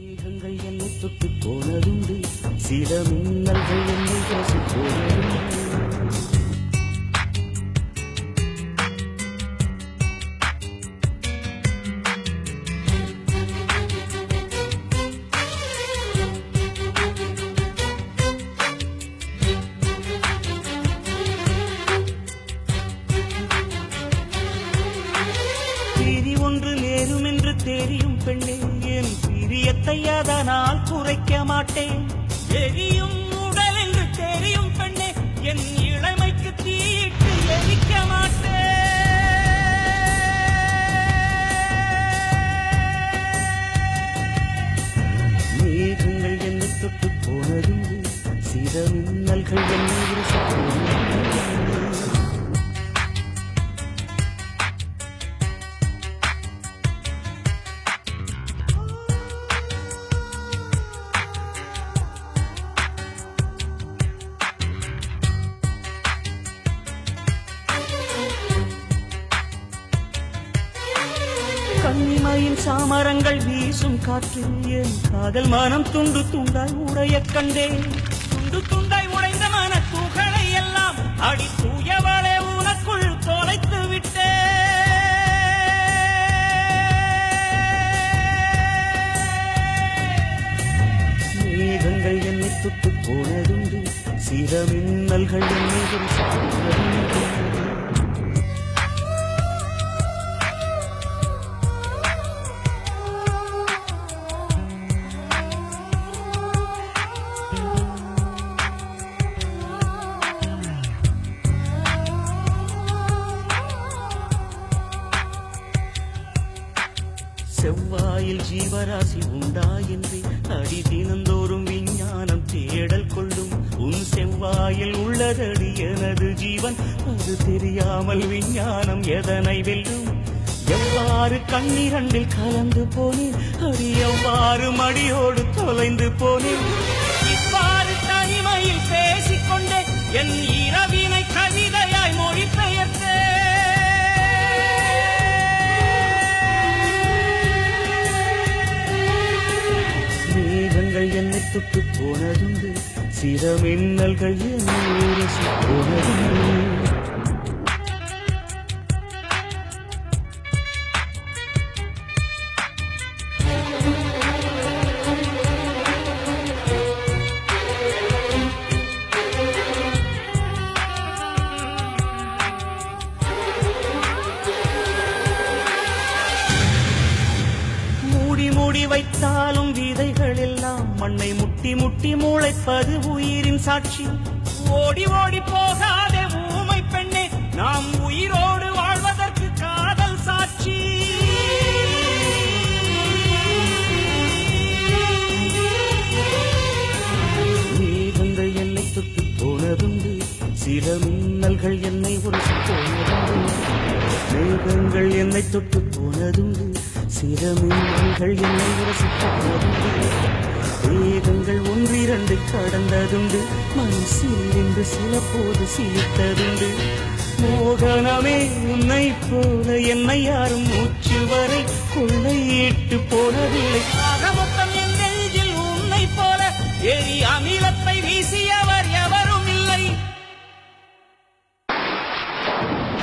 மேகங்கள் என்னை தொட்டு போனதுண்டு, சில மின்னல்கள் என்னை பேசி போனதுண்டு. ஒன்று நேரும் என்று தெரியும் பெண்ணே, என் பிரியத்தை அதனால் குறைக்க மாட்டேன். எரியும் உடல் என்று தெரியும் பெண்ணே, என் இளமைக்கு தீயிட்டு எரிக்க மாட்டேன். மேகங்கள் என்னை தொட்டு போனதும், சில மின்னல்கள் என்னை கண்ணிமையின் சாமரங்கள் வீசும் காற்றில் என் காதல் மனம் துண்டு துண்டாய் உடைய கண்டேன். துண்டு துண்டாய் உடைந்த மன துகளை எல்லாம் அடி தூயவளே உனக்குள் தொலைத்து விட்டேன். மேகங்கள் என்னை தொட்டு போனதுண்டு, சில மின்னல்கள் என்னை செவ்வாயில் ஜீவராசி உண்டா என்று அடி தினந்தோறும் விஞ்ஞானம் தேடல் கொள்ளும். உன் செவ்வாயில் உள்ளதடி எனது ஜீவன், அது தெரியாமல் விஞ்ஞானம் எதனை வெல்லும். எவ்வாறு கண்ணீரண்டில் கலந்து போனேன் அடி, எவ்வாறு மடியோடு தொலைந்து போனேன். இவ்வாறு தனிமையில் பேசிக்கொண்டே என் இரவினை கவிதையாய் மொழிபெயர்த்தேன். என்னை தொட்டு போனதுண்டு, சில மின்னல்கள் என்னை உரசி போனதுண்டு. மூடி மூடி வைத்தாலும் விதைகள் எல்லாம் மண்ணை முட்டி முட்டி முளைப்பது உயிரின் சாட்சி. ஓடி ஓடி போகாதே ஊமை பெண்ணே, நாம் உயிரோடு வாழ்வதற்கு காதல் சாட்சி. மேகங்கள் என்னை தொட்டு போனதுண்டு, சில மின்னல்கள் என்னை உரசி போனதுண்டு. மேகங்கள் என்னை தொட்டு போனதுண்டு, சில மின்னல்கள் என்னை உரசி போனதுண்டு. வேகங்கள் ஒன்றிரண்டு கடந்ததுண்டு, மனசில் என்று சில போது சிலித்ததுண்டு. மோகனமே உன்னை போல என்னை யாரும் மூச்சு வரை கொள்ளையிட்டு போனதில்லை. ஆக மொத்தம் என் நெஞ்சில் உன்னை போல எரி அமில